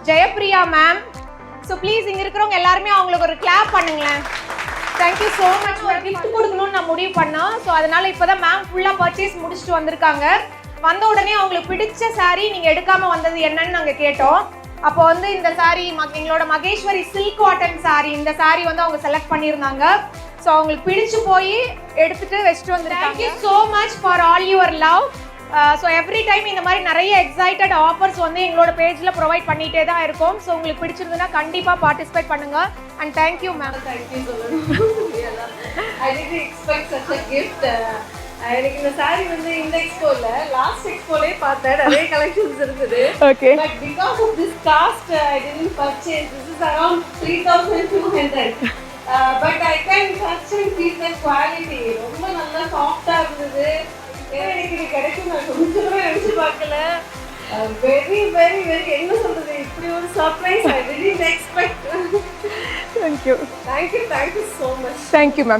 Jayapriya ma'am. So please இங்கே இருக்கிறவங்க எல்லாருமே அவங்களுக்கு ஒரு கிளாப் பண்ணுங்களேன். Thank you so much. ஒரு கிஃப்ட் கொடுக்கணும்னு நான் முடிவு பண்ணோம். ஸோ அதனால இப்போ தான் மேம் ஃபுல்லாக பர்ச்சேஸ் முடிச்சுட்டு வந்திருக்காங்க. வந்த உடனே அவங்களுக்கு பிடிச்ச சாரீ நீங்கள் எடுக்காமல் வந்தது என்னன்னு நாங்கள் கேட்டோம். அப்போ வந்து இந்த சாரீ எங்களோட மகேஸ்வரி சில்க் காட்டன் சாரீ, இந்த சாரீ வந்து அவங்க செலக்ட் பண்ணியிருந்தாங்க. ஸோ அவங்களுக்கு பிடிச்சு போய் எடுத்துட்டு வச்சுட்டு வந்துருக்காங்க. Thank you so much for all your love. So every time இந்த மாதிரி நிறைய எக்ஸைட்டட் ஆஃபர்ஸ் வந்து எங்களோட பேஜில் ப்ரொவைட் பண்ணிகிட்டே தான் இருக்கும். ஸோ உங்களுக்கு பிடிச்சிருந்ததுன்னா கண்டிப்பாக பார்ட்டிசிபேட் பண்ணுங்க. And thank you ma'am. தேங்க்யூ சொல்லணும். I did expect such a gift. எனக்கு இந்த சாரி வந்து இந்த எக்ஸ்போல லாஸ்ட் எக்ஸ்போலே பார்த்தேன், நிறைய கலெக்ஷன்ஸ் இருக்குது. Okay. But because of this cost I didn't purchase. This is around 3200. But I can touch and feel the quality. ரொம்ப நல்லா சாஃப்டா இருந்தது. எனக்கு இது கிடைக்கும் நான் கொஞ்சம் நினைச்சு பார்க்கல. வெரி வெரி வெரி என்ன சொல்றது, இப்படி ஒரு surprise I didn't expect. Thank you. Thank you so much. Thank you ma'am.